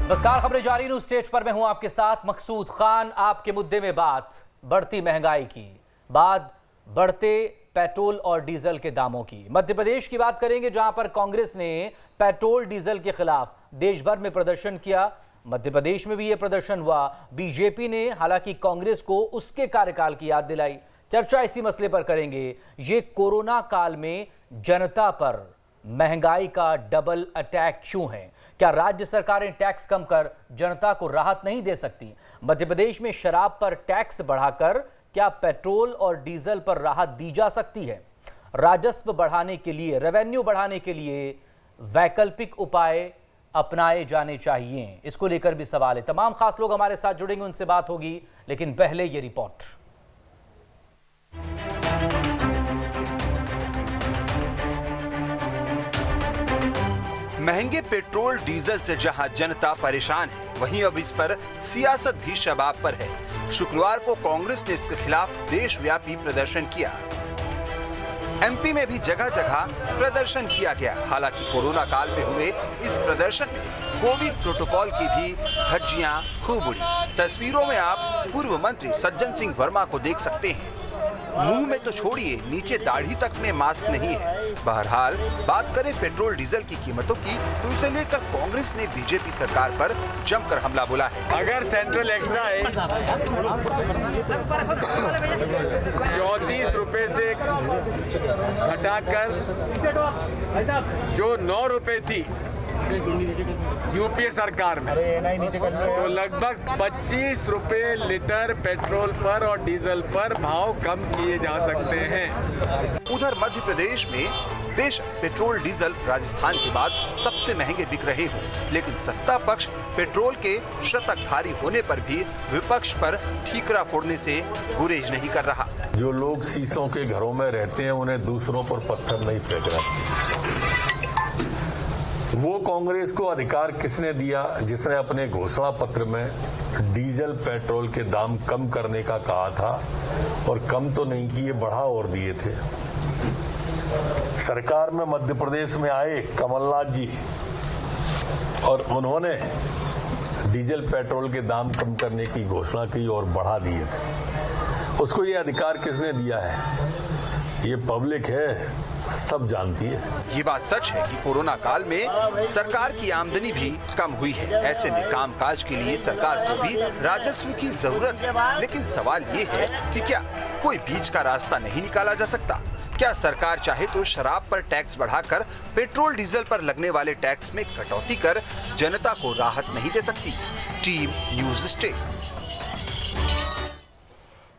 नमस्कार, खबरें जारी न्यूज स्टेज पर मैं हूं आपके साथ मकसूद खान। आपके मुद्दे में बात बढ़ती महंगाई की, बात बढ़ते पेट्रोल और डीजल के दामों की। मध्य प्रदेश की बात करेंगे, जहां पर कांग्रेस ने पेट्रोल डीजल के खिलाफ देश भर में प्रदर्शन किया। मध्य प्रदेश में भी यह प्रदर्शन हुआ। बीजेपी ने हालांकि कांग्रेस को उसके कार्यकाल की याद दिलाई। चर्चा इसी मसले पर करेंगे। ये कोरोना काल में जनता पर महंगाई का डबल अटैक क्यों है? क्या राज्य सरकारें टैक्स कम कर जनता को राहत नहीं दे सकती? मध्य प्रदेश में शराब पर टैक्स बढ़ाकर क्या पेट्रोल और डीजल पर राहत दी जा सकती है? राजस्व बढ़ाने के लिए, रेवेन्यू बढ़ाने के लिए वैकल्पिक उपाय अपनाए जाने चाहिए। इसको लेकर भी सवाल है। तमाम खास लोग हमारे साथ जुड़ेंगे, उनसे बात होगी, लेकिन पहले ये रिपोर्ट। महंगे पेट्रोल डीजल से जहां जनता परेशान है, वहीं अब इस पर सियासत भी शबाब पर है। शुक्रवार को कांग्रेस ने इसके खिलाफ देशव्यापी प्रदर्शन किया। एमपी में भी जगह जगह प्रदर्शन किया गया। हालांकि कोरोना काल में हुए इस प्रदर्शन में कोविड प्रोटोकॉल की भी धज्जियां खूब उड़ी। तस्वीरों में आप पूर्व मंत्री सज्जन सिंह वर्मा को देख सकते हैं। मुंह में तो छोड़िए, नीचे दाढ़ी तक में मास्क नहीं है। बहरहाल बात करें पेट्रोल डीजल की कीमतों की, तो इसे लेकर कांग्रेस ने बीजेपी सरकार पर जमकर हमला बोला है। अगर सेंट्रल एक्साइज 34 रुपए से घटाकर जो 9 रुपए थी यूपीए सरकार में, तो लगभग 25 रुपए लीटर पेट्रोल पर और डीजल पर भाव कम किए जा सकते हैं। उधर मध्य प्रदेश में बेशक पेट्रोल डीजल राजस्थान के बाद सबसे महंगे बिक रहे हो, लेकिन सत्ता पक्ष पेट्रोल के शतकधारी होने पर भी विपक्ष पर ठीकरा फोड़ने से गुरेज नहीं कर रहा। जो लोग शीशों के घरों में रहते हैं, उन्हें दूसरों पर पत्थर नहीं फेंक रहे। वो कांग्रेस को अधिकार किसने दिया जिसने अपने घोषणा पत्र में डीजल पेट्रोल के दाम कम करने का कहा था, और कम तो नहीं किए, बढ़ा और दिए थे। सरकार में मध्य प्रदेश में आए कमलनाथ जी, और उन्होंने डीजल पेट्रोल के दाम कम करने की घोषणा की और बढ़ा दिए थे। उसको ये अधिकार किसने दिया है? ये पब्लिक है, सब जानती है। ये बात सच है कि कोरोना काल में सरकार की आमदनी भी कम हुई है। ऐसे में कामकाज के लिए सरकार को भी राजस्व की जरूरत है। लेकिन सवाल ये है कि क्या कोई बीच का रास्ता नहीं निकाला जा सकता? क्या सरकार चाहे तो शराब पर टैक्स बढ़ाकर पेट्रोल डीजल पर लगने वाले टैक्स में कटौती कर जनता को राहत नहीं दे सकती? Team news state.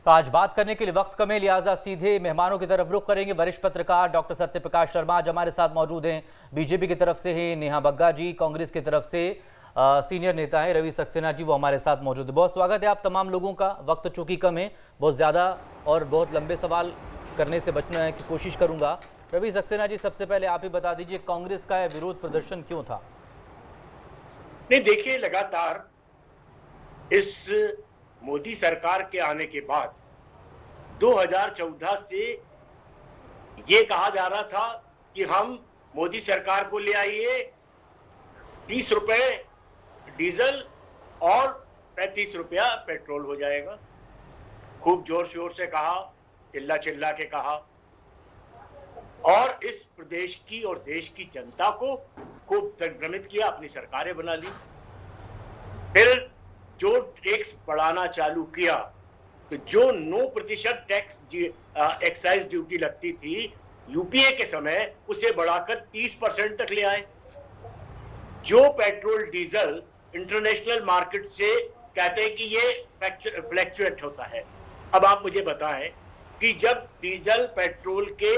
तो आज बात करने के लिए वक्त कम है, लिहाजा सीधे मेहमानों की तरफ रुख करेंगे। वरिष्ठ पत्रकार डॉक्टर सत्यप्रकाश शर्मा आज हमारे साथ मौजूद हैं। बीजेपी की तरफ से है नेहा बग्गा जी, कांग्रेस की तरफ से सीनियर नेता है रवि सक्सेना जी, वो हमारे साथ मौजूद है। बहुत स्वागत है आप तमाम लोगों का। वक्त चूंकि कम है, बहुत ज़्यादा और बहुत लंबे सवाल करने से बचना की कोशिश करूंगा। रवि सक्सेना जी, सबसे पहले आप ही बता दीजिए, कांग्रेस का यह विरोध प्रदर्शन क्यों था? नहीं, देखिए, लगातार इस मोदी सरकार के आने के बाद 2014 से ये कहा जा रहा था कि हम मोदी सरकार को ले आइए, 30 रुपए डीजल और 35 रुपया पेट्रोल हो जाएगा। खूब जोर शोर से कहा, चिल्ला चिल्ला के कहा, और इस प्रदेश की और देश की जनता को खूब दिग्भ्रमित किया, अपनी सरकारें बना ली। फिर जो टैक्स बढ़ाना चालू किया, तो जो 9% टैक्स एक्साइज ड्यूटी लगती थी यूपीए के समय, उसे बढ़ाकर 30% तक ले आए। जो पेट्रोल डीजल इंटरनेशनल मार्केट से कहते हैं कि ये फ्लैक्चुएट होता है। अब आप मुझे बताएं कि जब डीजल पेट्रोल के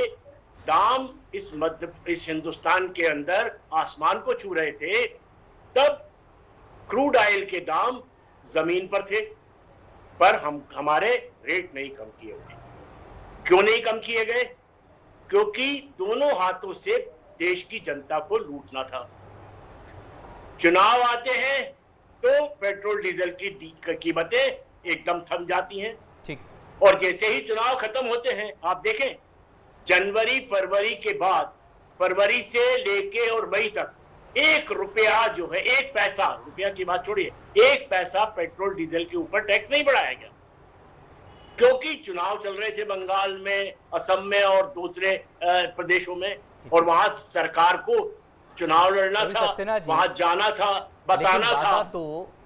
दाम इस हिंदुस्तान के अंदर आसमान को छू रहे थे, तब क्रूड ऑयल के दाम जमीन पर थे, पर हमारे रेट नहीं कम किए गए। क्यों नहीं कम किए गए? क्योंकि दोनों हाथों से देश की जनता को लूटना था। चुनाव आते हैं तो पेट्रोल डीजल की कीमतें एकदम थम जाती हैं। ठीक। और जैसे ही चुनाव खत्म होते हैं, आप देखें, जनवरी फरवरी के बाद, फरवरी से लेके और मई तक 1 रुपया जो है, 1 पैसा, रुपया की बात छोड़िए, 1 पैसा पेट्रोल डीजल के ऊपर टैक्स नहीं बढ़ाया गया, क्योंकि चुनाव चल रहे थे बंगाल में, असम में और दूसरे प्रदेशों में, और वहां सरकार को चुनाव लड़ना था, वहां जाना था, बताना था।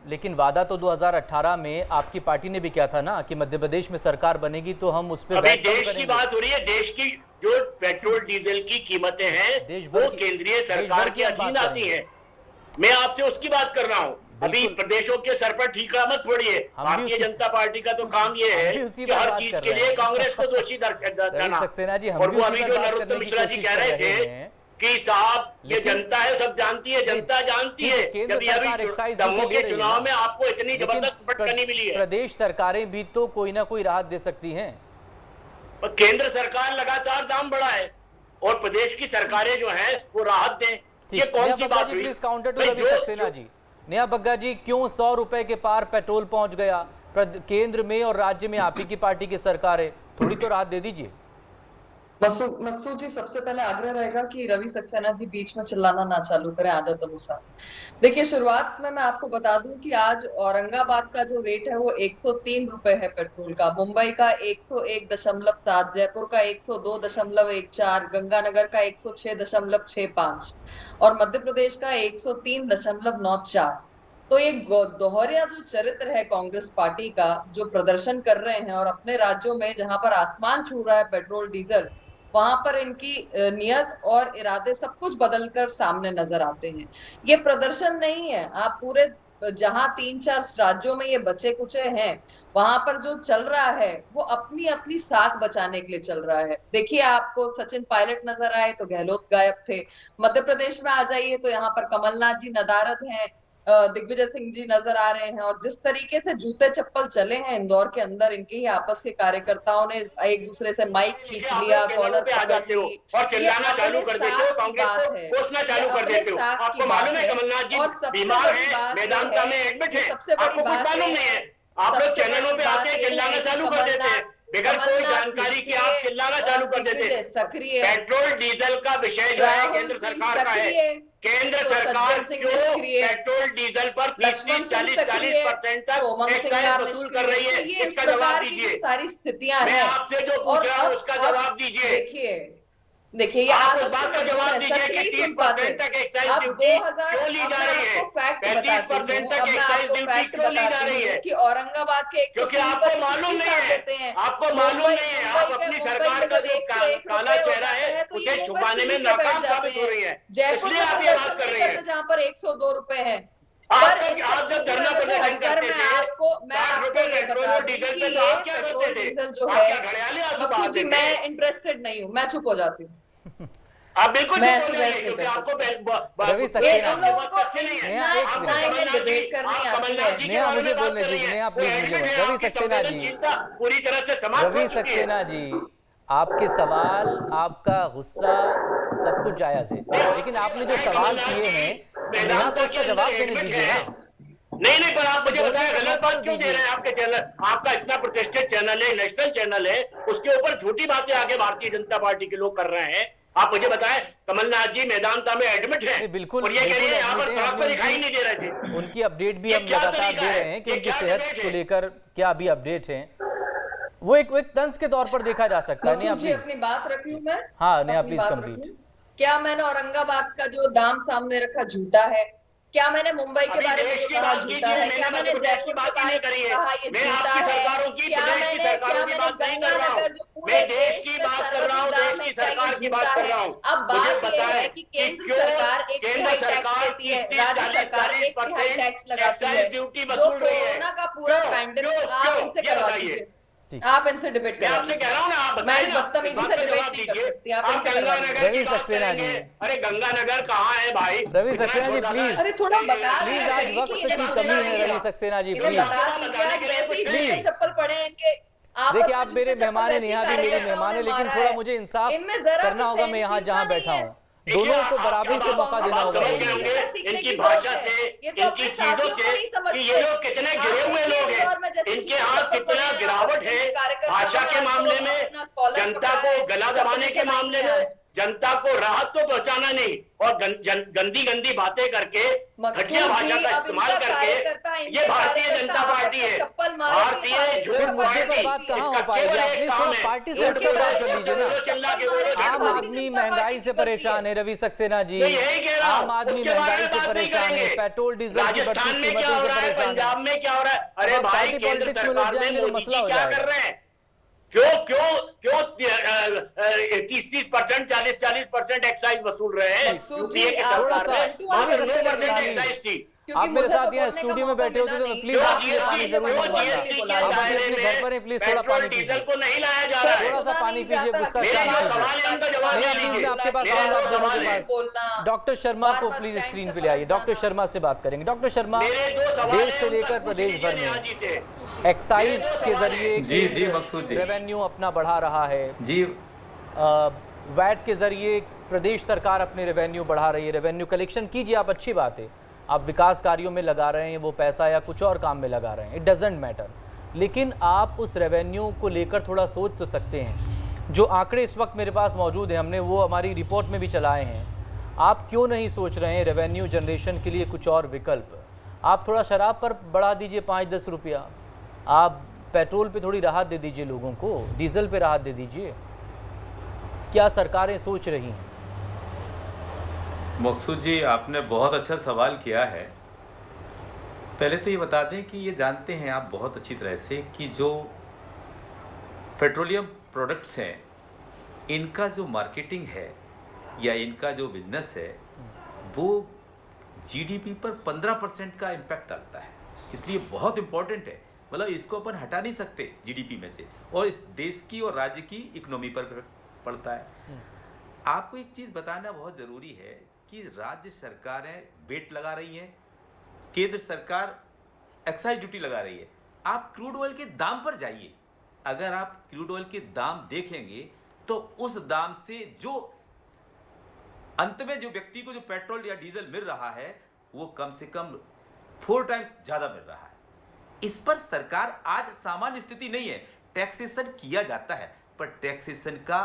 लेकिन वादा तो 2018 में आपकी पार्टी ने भी किया था ना कि मध्य प्रदेश में सरकार बनेगी तो हम उस पर अभी देश की बात हो रही है। देश की जो पेट्रोल डीजल की कीमतें हैं वो केंद्रीय सरकार के अधीन आती हैं। मैं आपसे उसकी बात कर रहा हूँ। अभी प्रदेशों के सर पर ठीकरा मत फोड़िए। भारतीय जनता पार्टी का तो काम ये है कि हर चीज के लिए कांग्रेस को दोषी ठहराना। और वो अभी जो नरोत्तम मिश्रा जी कह रहे थे कि साहब ये जनता है, सब जानती है, जनता जानती है। जब अभी दमोह के चुनाव में आपको इतनी जबरदस्त पटकनी मिली है। प्रदेश सरकारें भी तो कोई ना कोई राहत दे सकती हैं। केंद्र सरकार लगातार दाम बढ़ाए और प्रदेश की सरकारें जो हैं वो राहत दें। ये कौन सी बात हुई? Please counter two Ravi Saxena ji. Neha Bagga ji, क्यों 100 रुपए के पार पेट्रोल पहुंच गया? केंद्र में और राज्य में आप ही की पार्टी की सरकार है, थोड़ी तो राहत दे दीजिए। मकसूद जी, सबसे पहले आग्रह रहेगा कि रवि सक्सेना जी बीच में चिल्लाना ना चालू करें आदत अनुसार। देखिए, शुरुआत में मैं आपको बता दूं कि आज औरंगाबाद का जो रेट है वो 103 रुपए है पेट्रोल का, मुंबई का 101.7, जयपुर का 102.14, गंगानगर का 106.65 और मध्य प्रदेश का 103.94। तो ये दोहरिया जो चरित्र है कांग्रेस पार्टी का, जो प्रदर्शन कर रहे हैं और अपने राज्यों में जहां पर आसमान छू रहा है पेट्रोल डीजल, वहां पर इनकी नियत और इरादे सब कुछ बदलकर सामने नजर आते हैं। ये प्रदर्शन नहीं है। आप पूरे जहां 3-4 राज्यों में ये बचे कुचे हैं, वहां पर जो चल रहा है वो अपनी अपनी साख बचाने के लिए चल रहा है। देखिए, आपको सचिन पायलट नजर आए तो गहलोत गायब थे। मध्य प्रदेश में आ जाइए तो यहाँ पर कमलनाथ जी नदारद हैं, दिग्विजय सिंह जी नजर आ रहे हैं। और जिस तरीके से जूते चप्पल चले हैं इंदौर के अंदर, इनके ही आपस के कार्यकर्ताओं ने एक दूसरे से माइक खींच लिया, कॉलर पे आ जाते हो और चिल्लाना चालू कर देते हो, कांग्रेस को कोसना चालू कर देते हो। आपको मालूम है कमलनाथ जी बीमार है, मेदांता में एडमिट है, आपको कुछ मालूम नहीं है। आप लोग चैनलों पे आते हैं, चिल्लाना चालू कर देते हैं, बगैर कोई जानकारी के आप चिल्लाना चालू कर देते हैं। सक्रिय पेट्रोल डीजल का विषय जो है केंद्र सरकार का है। केंद्र सरकार क्यों पेट्रोल डीजल पर 30-40% तक एक्साइज वसूल कर रही है, इसका जवाब दीजिए। सारी स्थितियां मैं आपसे जो पूछ रहा हूँ उसका जवाब दीजिए। देखिए, आप उस बात का जवाब दीजिए कि 30% तक एक्साइज ड्यूटी क्यों ली जा रही है? 35% तक एक्साइज ड्यूटी क्यों ली जा रही है? कि औरंगाबाद के क्योंकि आपको मालूम नहीं है, आपको मालूम नहीं है। आप अपनी सरकार का जो काला चेहरा है उसे छुपाने में नाकाम साबित हो रही है, इसलिए आप ये बात कर रही है। जहाँ पर 102 रुपए है। आप जब धरना प्रदर्शन करते थे 60 रुपए पेट्रोल और डीजल पे, तो आप क्या करते थे? आप क्या घड़ियाले आंसू बहाते थे? मैं इंटरेस्टेड नहीं हूँ, मैं चुप हो जाती हूँ। आप बिल्कुल चुप हो जाइए, क्योंकि आपको रवि सक्सेना जी अच्छे नहीं है। आप कमलनाथ जी के बारे में बात कर रही हैं, रवि सक्सेना जी, पूरी तरह से समाप्त रवि सक्सेना जी, आपके सवाल, आपका गुस्सा सब कुछ जायज है, लेकिन आपने जो सवाल किए हैं यहाँ तो उसका जवाब देने दीजिए ना। नहीं, पर आप मुझे बताएं, गलत बात क्यों दे रहे हैं? आपके चैनल, आपका इतना प्रतिष्ठित चैनल है, नेशनल चैनल है, उसके ऊपर झूठी बातें आगे भारतीय जनता पार्टी के लोग कर रहे हैं। आप मुझे बताएं, कमलनाथ जी मेदांता में एडमिट है, बिल्कुल, और ये कह रही है यहाँ पर सड़क पर दिखाई नहीं दे रहे थे। उनकी अपडेट भी हम लगातार दे रहे हैं कि उनकी सेहत को लेकर क्या अभी अपडेट है, वो एक तंज के तौर पर देखा जा सकता है। अपनी बात रख लूं मैं? हाँ, नेहा प्लीज कंप्लीट। क्या मैंने औरंगाबाद का जो दाम सामने रखा झूठा है? क्या मैंने मुंबई के बारे में कहा झूठा है? क्या मैंने जयपुर की बात नहीं करी है? मैं आपकी सरकारों की, प्रदेश की सरकारों की बात नहीं कर रहा हूँ, मैं देश की बात कर रहा हूँ, देश की सरकार की बात कर रहा हूँ। अब मुझे बात यह है कि केंद्र सरकार 30-40% टैक्स लगाती है, ड्यूटी वसूल रही है। कोरोना का पूरा पैंडेमिक आप इनसे करवा दीजिए, आप इनसे डिबेट करें। आपसे कह रहा हूँ ना, आप मैं इस बदतमीजी से डिबेट नहीं कर सकती। आप गंगानगर की बात करेंगे। अरे गंगानगर कहाँ है भाई? रवि सक्सेना जी प्लीज, अरे थोड़ा बता, प्लीज, आज वक्त की कमी है रवि सक्सेना जी, प्लीज। चप्पल पड़े इनके। देखिए, आप मेरे मेहमान हैं, नेहा भी मेरे मेहमान है, लेकिन थोड़ा मुझे इंसाफ करना होगा। मैं यहाँ जहाँ बैठा हूँ, दोनों को बराबरी से मौका देना होगा। इनकी भाषा से, इनकी चीजों से कि ये लोग कितने गिरे हुए लोग हैं, इनके यहाँ कितना गिरावट है। भाषा के मामले में, जनता को गला दबाने के मामले में, जनता को राहत तो पहुंचाना नहीं और गंदी गंदी बातें करके, घटिया भाषा का इस्तेमाल करके, ये भारतीय जनता पार्टी है, भारतीय झूठ पार्टी। इसका केवल एक काम है, चिल्ला के बोलो, आम आदमी महंगाई से परेशान है रवि सक्सेना जी, यही कह रहा हूं, आम आदमी उसके बारे महंगाई में से बात नहीं परेशान है, करेंगे। पेट्रोल डीजल की बढ़ती राजस्थान में कीमतों क्या हो से रहा है, परेशान पंजाब में क्या हो रहा है? अरे भाई, पार्टी केंद्र पॉलिटिक्स में लग सरकार में जाएंगे तो मोदी मसला जी हो क्या जाएगा। कर रहे हैं? क्यों 30-30%, 40-40% एक्साइज वसूल रहे हैं? यूपीए के सरकार में मात्र 9% एक्साइज थी। आप मेरे साथ यहाँ स्टूडियो में बैठे होते तो प्लीज आप मुझे पानी जरूर जीएसटी के दायरे में प्लीज थोड़ा पेट्रोल पानी डीजल पीजिए, को नहीं लाया जा रहा है। थोड़ा सा पानी पीजिए, गुस्सा मेरे शांत जो कीजिए। सवाल है उनका जवाब दे नहीं, लीजिए। आपके पास मेरे सवाल जो आप दोनों सवाल के है, पास। डॉक्टर शर्मा को प्लीज स्क्रीन पे ले आइए, डॉक्टर शर्मा से बात करेंगे। डॉक्टर शर्मा, मेरे दो सवाल देश हैं, से उनका लेकर पूछ प्रदेश लीजिए भर नेहा में जी से। एक्साइज के जरिए जी मकसूद जी, रेवेन्यू अपना बढ़ा रहा है जी वैट के जरिए प्रदेश सरकार अपने रेवेन्यू बढ़ा रही है। रेवेन्यू कलेक्शन कीजिए आप, अच्छी बात है, आप विकास कार्यों में लगा रहे हैं वो पैसा या कुछ और काम में लगा रहे हैं, इट डजेंट मैटर, लेकिन आप उस रेवेन्यू को लेकर थोड़ा सोच तो सकते हैं। जो आंकड़े इस वक्त मेरे पास मौजूद हैं, हमने वो हमारी रिपोर्ट में भी चलाए हैं, आप क्यों नहीं सोच रहे हैं रेवेन्यू जनरेशन के लिए कुछ और विकल्प? आप थोड़ा शराब पर बढ़ा दीजिए 5-10 रुपया, आप पेट्रोल पे थोड़ी राहत दे दीजिए लोगों को, डीजल पे राहत दे दीजिए। क्या सरकारें सोच रही हैं? मकसूद जी, आपने बहुत अच्छा सवाल किया है। पहले तो ये बता दें कि ये जानते हैं आप बहुत अच्छी तरह से कि जो पेट्रोलियम प्रोडक्ट्स हैं, इनका जो मार्केटिंग है या इनका जो बिजनेस है वो जीडीपी पर 15% का इम्पैक्ट डालता है, इसलिए बहुत इम्पोर्टेंट है। मतलब इसको अपन हटा नहीं सकते जीडीपी में से, और इस देश की और राज्य की इकोनॉमी पर पड़ता है। आपको एक चीज़ बताना बहुत ज़रूरी है कि राज्य सरकारें वेट लगा रही हैं, केंद्र सरकार एक्साइज ड्यूटी लगा रही है। आप क्रूड ऑयल के दाम पर जाइए, अगर आप क्रूड ऑयल के दाम देखेंगे तो उस दाम से जो अंत में जो व्यक्ति को जो पेट्रोल या डीजल मिल रहा है वो कम से कम 4 टाइम्स ज़्यादा मिल रहा है। इस पर सरकार, आज सामान्य स्थिति नहीं है, टैक्सेशन किया जाता है पर टैक्सेशन का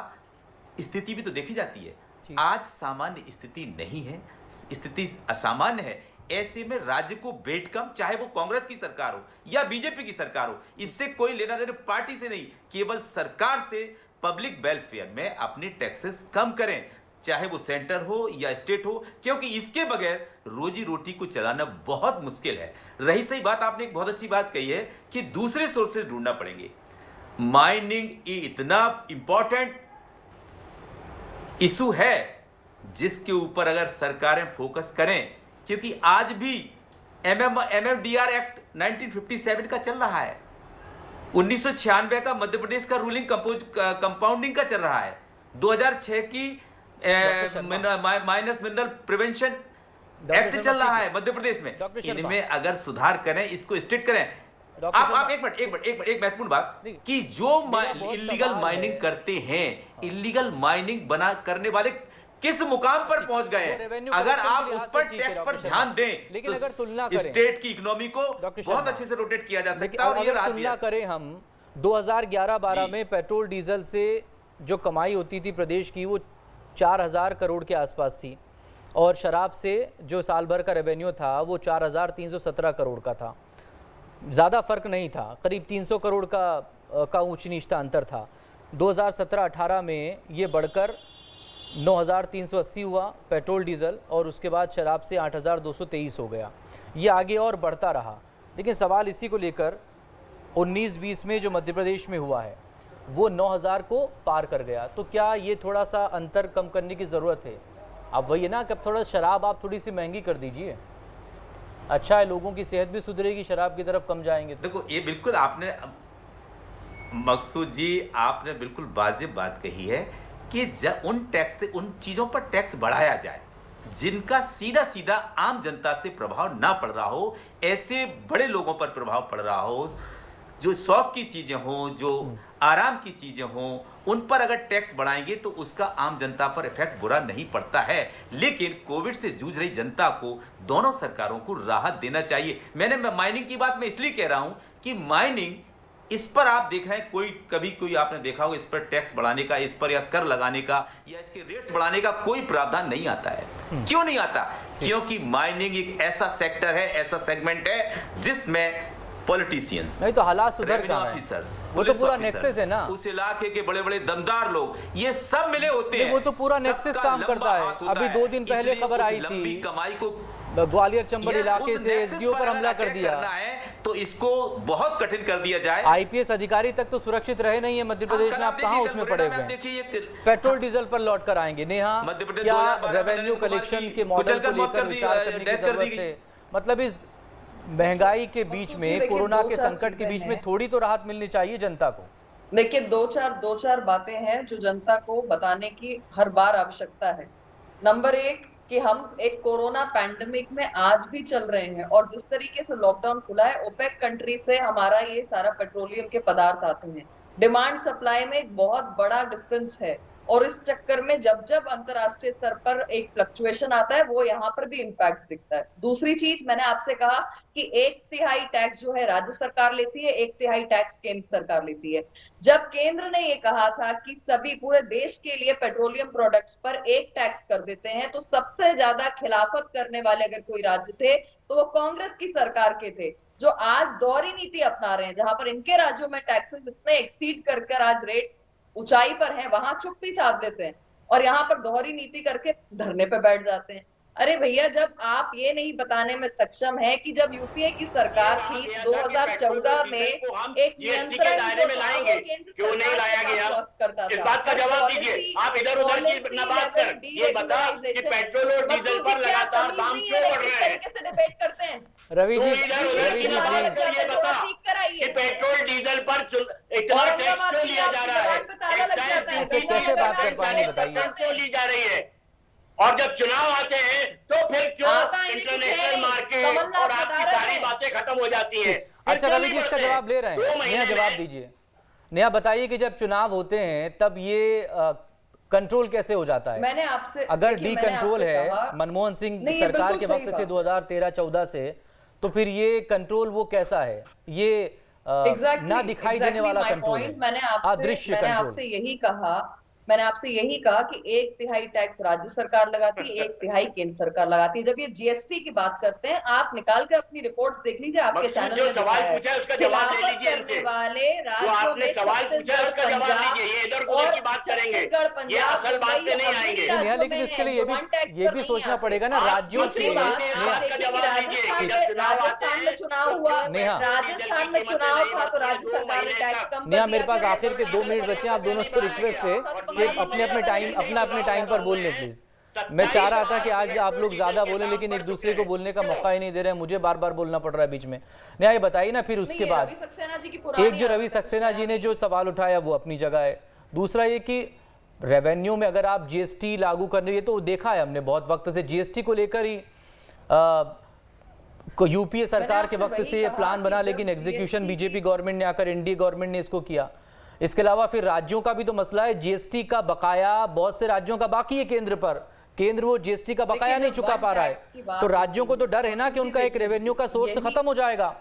स्थिति भी तो देखी जाती है। आज सामान्य स्थिति नहीं है, स्थिति असामान्य है। ऐसे में राज्य को वेट कम, चाहे वो कांग्रेस की सरकार हो या बीजेपी की सरकार हो, इससे कोई लेना देना पार्टी से नहीं, केवल सरकार से पब्लिक वेलफेयर में अपने टैक्सेस कम करें, चाहे वो सेंटर हो या स्टेट हो, क्योंकि इसके बगैर रोजी रोटी को चलाना बहुत मुश्किल है। रही सही बात, आपने एक बहुत अच्छी बात कही है कि दूसरे सोर्सेज ढूंढना पड़ेंगे। माइनिंग इतना इंपॉर्टेंट इशू है जिसके ऊपर अगर सरकारें फोकस करें, क्योंकि आज भी MMDR एक्ट 1957 का चल रहा है, 1996 का मध्य प्रदेश का रूलिंग कंपाउंडिंग का चल रहा है, 2006 की माइनस मिनरल प्रिवेंशन एक्ट चल रहा है मध्य प्रदेश में। इनमें अगर सुधार करें, इसको स्ट्रिक्ट करें। आप एक मिनट एक महत्वपूर्ण बात कि जो इलीगल माइनिंग करते हैं, इलीगल माइनिंग बना करने वाले किस मुकाम पर पहुंच गए हैं, अगर आप उस पर टैक्स पर ध्यान दें, लेकिन तो अगर तुलना करें स्टेट की इकोनॉमी को बहुत अच्छे से रोटेट किया जा सकता है। और ये तुलना करें हम 2011-12 में पेट्रोल डीजल से जो कमाई होती थी प्रदेश की वो 4000 करोड़ के आसपास थी, और शराब से जो साल भर का रेवेन्यू था वो 4317 करोड़ का था। ज़्यादा फर्क नहीं था, करीब 300 करोड़ का ऊंच नीच था, अंतर था। 2017-18 में ये बढ़कर 9380 हुआ पेट्रोल डीजल, और उसके बाद शराब से 8223 हो गया। ये आगे और बढ़ता रहा, लेकिन सवाल इसी को लेकर 19-20 में जो मध्य प्रदेश में हुआ है वो 9000 को पार कर गया। तो क्या ये थोड़ा सा अंतर कम करने की ज़रूरत है? अब वही है ना कि अब थोड़ा शराब आप थोड़ी सी महंगी कर दीजिए, अच्छा है, लोगों की सेहत भी सुधरेगी, शराब की तरफ कम जाएंगे। देखो, ये बिल्कुल आपने मकसूद जी, आपने बिल्कुल वाजिब बात कही है कि उन चीज़ों पर टैक्स बढ़ाया जाए जिनका सीधा सीधा आम जनता से प्रभाव ना पड़ रहा हो, ऐसे बड़े लोगों पर प्रभाव पड़ रहा हो, जो शौक की चीज़ें हों, जो आराम की चीज़ें हों, उन पर अगर टैक्स बढ़ाएंगे तो उसका आम जनता पर इफेक्ट बुरा नहीं पड़ता है। लेकिन कोविड से जूझ रही जनता को दोनों सरकारों को राहत देना चाहिए। मैंने माइनिंग की बात मैं इसलिए कह रहा हूं कि माइनिंग इस पर आप देख रहे हैं कभी कोई आपने देखा होगा इस पर टैक्स बढ़ाने का, इस पर या कर लगाने का या इसके रेट्स बढ़ाने का कोई प्रावधान नहीं आता है। क्यों नहीं आता? क्योंकि माइनिंग एक ऐसा सेक्टर है, ऐसा सेगमेंट है जिसमें पॉलिटिशियंस, नहीं तो हालात सुधर कहाँ हैं? ऑफिसर्स, वो तो पूरा नेक्सस है ना, उस इलाके के बड़े बड़े दमदार लोग, ये सब मिले होते हैं। वो तो पूरा नेक्सस काम करता है। अभी 2 दिन पहले खबर आई थी कमाई को ग्वालियर चंबल इलाके से एसडीओ पर हमला कर दिया है, तो इसको बहुत कठिन कर दिया जाए। आईपीएस अधिकारी तक तो सुरक्षित रहे नहीं है मध्य प्रदेश में, आप कहाँ उसमें पड़े हुए हैं? पेट्रोल डीजल पर लौट कर आएंगे। नेहा, क्या रेवेन्यू कलेक्शन के मॉडल को लेकर विचार करने की जरूरत है? मतलब इस महंगाई के बीच में, कोरोना के संकट के बीच में थोड़ी तो राहत मिलनी चाहिए जनता को। देखिए, दो चार बातें हैं जो जनता को बताने की हर बार आवश्यकता है। नंबर 1 कि हम एक कोरोना पैंडेमिक में आज भी चल रहे हैं और जिस तरीके से लॉकडाउन खुला है, ओपेक कंट्री से हमारा ये सारा पेट्रोलियम के पदार्थ आते हैं। डिमांड सप्लाई में एक बहुत बड़ा डिफरेंस है और इस चक्कर में जब अंतरराष्ट्रीय स्तर पर एक फ्लक्चुएशन आता है, वो यहाँ पर भी इम्पैक्ट दिखता है। दूसरी चीज, मैंने आपसे कहा कि 1/3 टैक्स जो है राज्य सरकार लेती है, 1/3 टैक्स केंद्र सरकार लेती है। जब केंद्र ने ये कहा था कि सभी पूरे देश के लिए पेट्रोलियम प्रोडक्ट्स पर एक टैक्स कर देते हैं, तो सबसे ज्यादा खिलाफत करने वाले अगर कोई राज्य थे तो वो कांग्रेस की सरकार के थे, जो आज दोहरी नीति अपना रहे हैं। जहां पर इनके राज्यों में टैक्सेस इतने एक्सीड कर आज रेट ऊंचाई पर है, वहां चुप्पी साध लेते हैं और यहाँ पर दोहरी नीति करके धरने पे बैठ जाते हैं। अरे भैया, जब आप ये नहीं बताने में सक्षम है कि जब यूपीए की सरकार थी 2014 में एक नियंत्रण दायरे में लाएंगे, क्यों नहीं लाया गया? इस बात का जवाब दीजिए। आप इधर उधर की न बात कर, ये बता कि पेट्रोल और डीजल पर लगातार दाम क्यों बढ़ रहे हैं? कैसे डिबेट करते हैं रवि जी, ये बता कि पेट्रोल डीजल पर इतना टैक्स क्यों लिया जा रहा है? कैसे बात कर पाएंगे बताइए? क्यों ली जा रही है? और जब चुनाव आते हैं तो फिर क्यों इंटरनेशनल मार्केट और आपकी सारी बातें खत्म हो जाती हैं? अच्छा रवि जी, इसका जवाब ले रहे हैं, नया जवाब दीजिए। नया बताइए कि जब चुनाव होते हैं तब ये कंट्रोल कैसे हो जाता है? मैंने आपसे, अगर डी कंट्रोल है मनमोहन सिंह सरकार के वक्त से 2013-14 से, तो फिर ये कंट्रोल वो कैसा है? ये ना दिखाई देने वाला कंट्रोल है, अदृश्य कंट्रोल। मैंने आपसे यही कहा कि 1/3 टैक्स राज्य सरकार लगाती है, 1/3 केंद्र सरकार लगाती है। जब ये जीएसटी की बात करते हैं, आप निकाल के अपनी रिपोर्ट देख लीजिए, आपके चैनल जो सवाल पूछा है उसका जवाब ले लीजिए इनसे। जो आपने सवाल पूछा है उसका जवाब लीजिए, ये इधर उधर की बात करेंगे, ये असल बात पे नहीं आएंगे। लेकिन इसके लिए ये भी सोचना पड़ेगा ना, राज्यों के चुनाव हुआ, राजस्थान में चुनाव था तो राज्य सरकार ने टैक्स कम कर दिया। मेरे पास आखिर के 2 मिनट बचे, आप दोनों से रिक्वेस्ट है अपने टाइम पर बोल लें प्लीज। मैं चाह रहा था कि आज आप लोग ज्यादा बोले, लेकिन एक दूसरे को बोलने का मौका ही नहीं दे रहे हैं, मुझे बार बार बोलना पड़ रहा है बीच में। नहीं, ये बताइए ना फिर उसके बाद एक जो रवि सक्सेना जी ने जो सवाल उठाया वो अपनी जगह है। दूसरा ये कि रेवेन्यू में अगर आप जीएसटी लागू कर रही है, तो देखा है हमने बहुत वक्त से जीएसटी को लेकर ही यूपीए सरकार के वक्त से ये प्लान बना, लेकिन एग्जीक्यूशन बीजेपी गवर्नमेंट ने आकर एनडीए गवर्नमेंट ने इसको किया। इसके अलावा फिर राज्यों का भी तो मसला है, जीएसटी का बकाया बहुत से राज्यों का बाकी है केंद्र पर, केंद्र वो जीएसटी का बकाया नहीं चुका पा रहा है, तो राज्यों को तो डर है ना कि उनका एक रेवेन्यू का सोर्स खत्म हो जाएगा।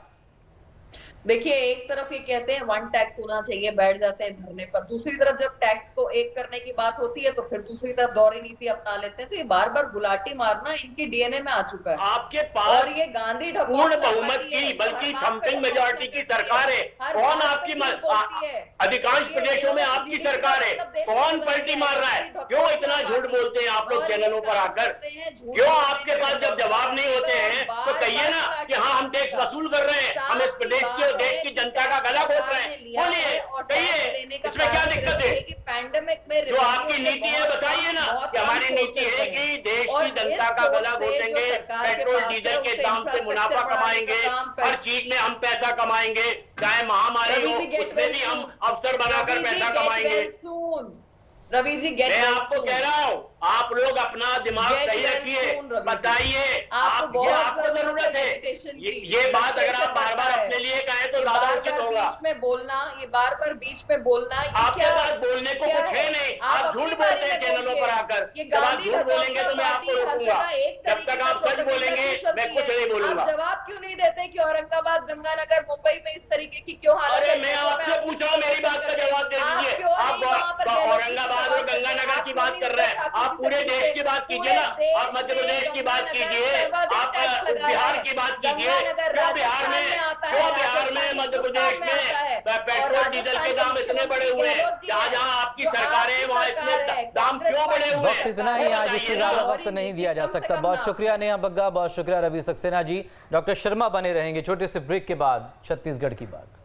देखिए, एक तरफ ये कहते हैं 1 टैक्स होना चाहिए, बैठ जाते हैं धरने पर, दूसरी तरफ जब टैक्स को एक करने की बात होती है तो फिर दूसरी तरफ दोहरी नीति अपना लेते हैं। तो ये बार बार गुलाटी मारना इनकी डीएनए में आ चुका है। आपके पास और ये गांधी पूर्ण बहुमत की बल्कि थम्पिंग मेजॉरिटी की सरकार है, कौन आपकी अधिकांश प्रदेशों में आपकी सरकार है, कौन पलटी मार रहा है? क्यों इतना झूठ बोलते हैं आप लोग चैनलों पर आकर? क्यों आपके पास जब जवाब नहीं होते हैं तो कहिए ना कि हाँ हम टैक्स वसूल कर रहे हैं, हम इस प्रदेश के देश की जनता का गला घोट रहे हैं। बोलिए, कहिए, इसमें क्या दिक्कत है? पैंडेमिक में जो आपकी नीति है बताइए ना कि हमारी नीति है कि देश की जनता का गला घोटेंगे, पेट्रोल डीजल के दाम से मुनाफा कमाएंगे, हर चीज में हम पैसा कमाएंगे, चाहे महामारी हो उसमें भी हम अवसर बनाकर पैसा कमाएंगे। रवि जी, मैं आपको कह रहा हूँ, आप लोग अपना दिमाग सही रखिए, बताइए, आपको जरूरत है। ये बात अगर आप बार बार अपने लिए कहें तो ज्यादा उचित होगा। बीच में बोलना, ये बार बार बीच में बोलना, आपके पास बोलने को कुछ है नहीं, आप झूठ बोलते हैं चैनलों पर आकर। जब आप झूठ बोलेंगे तो मैं आपको रोकूंगा, जब तक आप सच बोलेंगे मैं कुछ नहीं बोलूंगा। जवाब क्यों नहीं देते कि औरंगाबाद, गंगानगर, मुंबई में इस तरीके की क्यों हालत है? अरे मैं आपसे पूछ रहा हूँ, मेरी बात का जवाब दे दीजिए। आप औरंगाबाद और गंगानगर की बात कर रहे हैं, आप पूरे देश की बात कीजिए ना। आप मध्य प्रदेश की बात कीजिए, आप बिहार की बात कीजिए। क्यों बिहार में मध्य प्रदेश में पेट्रोल डीजल के दाम इतने बढ़े हुए हैं? जहाँ जहाँ आपकी सरकारें हैं वहाँ इतने दाम क्यों बढ़े हुए वक्त हैं? इतना ही, आज इससे ज्यादा वक्त नहीं दिया जा सकता। बहुत शुक्रिया नेहा बग्गा, बहुत शुक्रिया रवि सक्सेना जी। डॉक्टर शर्मा बने रहेंगे। छोटे से ब्रेक के बाद छत्तीसगढ़ की बात।